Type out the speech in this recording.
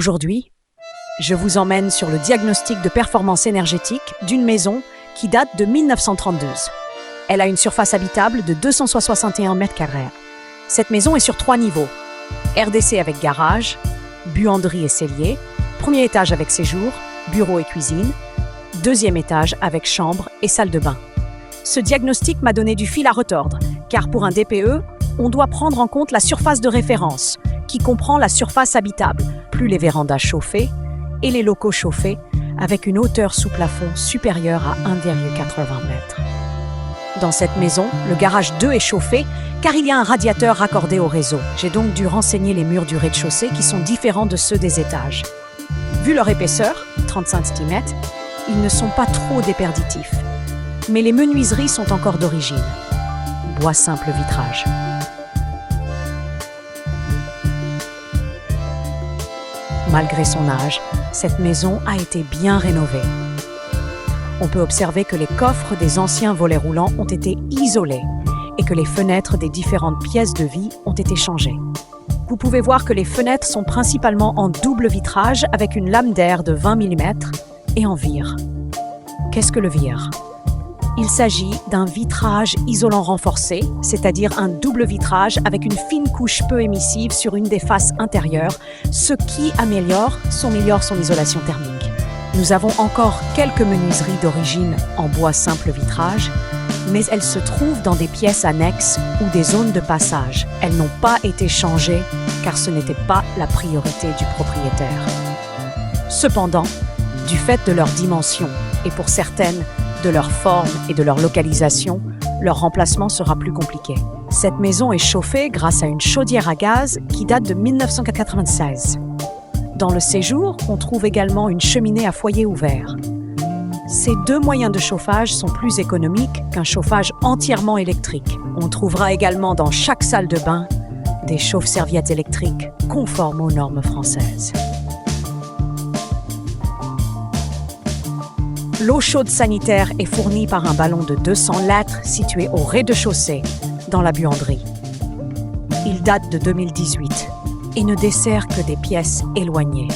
Aujourd'hui, je vous emmène sur le diagnostic de performance énergétique d'une maison qui date de 1932. Elle a une surface habitable de 261 mètres carrés. Cette maison est sur 3 niveaux. RDC avec garage, buanderie et cellier, premier étage avec séjour, bureau et cuisine, deuxième étage avec chambre et salle de bain. Ce diagnostic m'a donné du fil à retordre, car pour un DPE, on doit prendre en compte la surface de référence, qui comprend la surface habitable, plus les vérandas chauffées et les locaux chauffés, avec une hauteur sous plafond supérieure à 1,80 mètres. Dans cette maison, le garage 2 est chauffé, car il y a un radiateur raccordé au réseau. J'ai donc dû renseigner les murs du rez-de-chaussée qui sont différents de ceux des étages. Vu leur épaisseur, 35 cm, ils ne sont pas trop déperditifs. Mais les menuiseries sont encore d'origine. Bois simple vitrage. Malgré son âge, cette maison a été bien rénovée. On peut observer que les coffres des anciens volets roulants ont été isolés et que les fenêtres des différentes pièces de vie ont été changées. Vous pouvez voir que les fenêtres sont principalement en double vitrage avec une lame d'air de 20 mm et en vire. Qu'est-ce que le vire ? Il s'agit d'un vitrage isolant renforcé, c'est-à-dire un double vitrage avec une fine couche peu émissive sur une des faces intérieures, ce qui améliore son isolation thermique. Nous avons encore quelques menuiseries d'origine en bois simple vitrage, mais elles se trouvent dans des pièces annexes ou des zones de passage. Elles n'ont pas été changées car ce n'était pas la priorité du propriétaire. Cependant, du fait de leur dimension et pour certaines, de leur forme et de leur localisation, leur remplacement sera plus compliqué. Cette maison est chauffée grâce à une chaudière à gaz qui date de 1996. Dans le séjour, on trouve également une cheminée à foyer ouvert. Ces deux moyens de chauffage sont plus économiques qu'un chauffage entièrement électrique. On trouvera également dans chaque salle de bain des chauffe-serviettes électriques conformes aux normes françaises. L'eau chaude sanitaire est fournie par un ballon de 200 litres situé au rez-de-chaussée, dans la buanderie. Il date de 2018 et ne dessert que des pièces éloignées.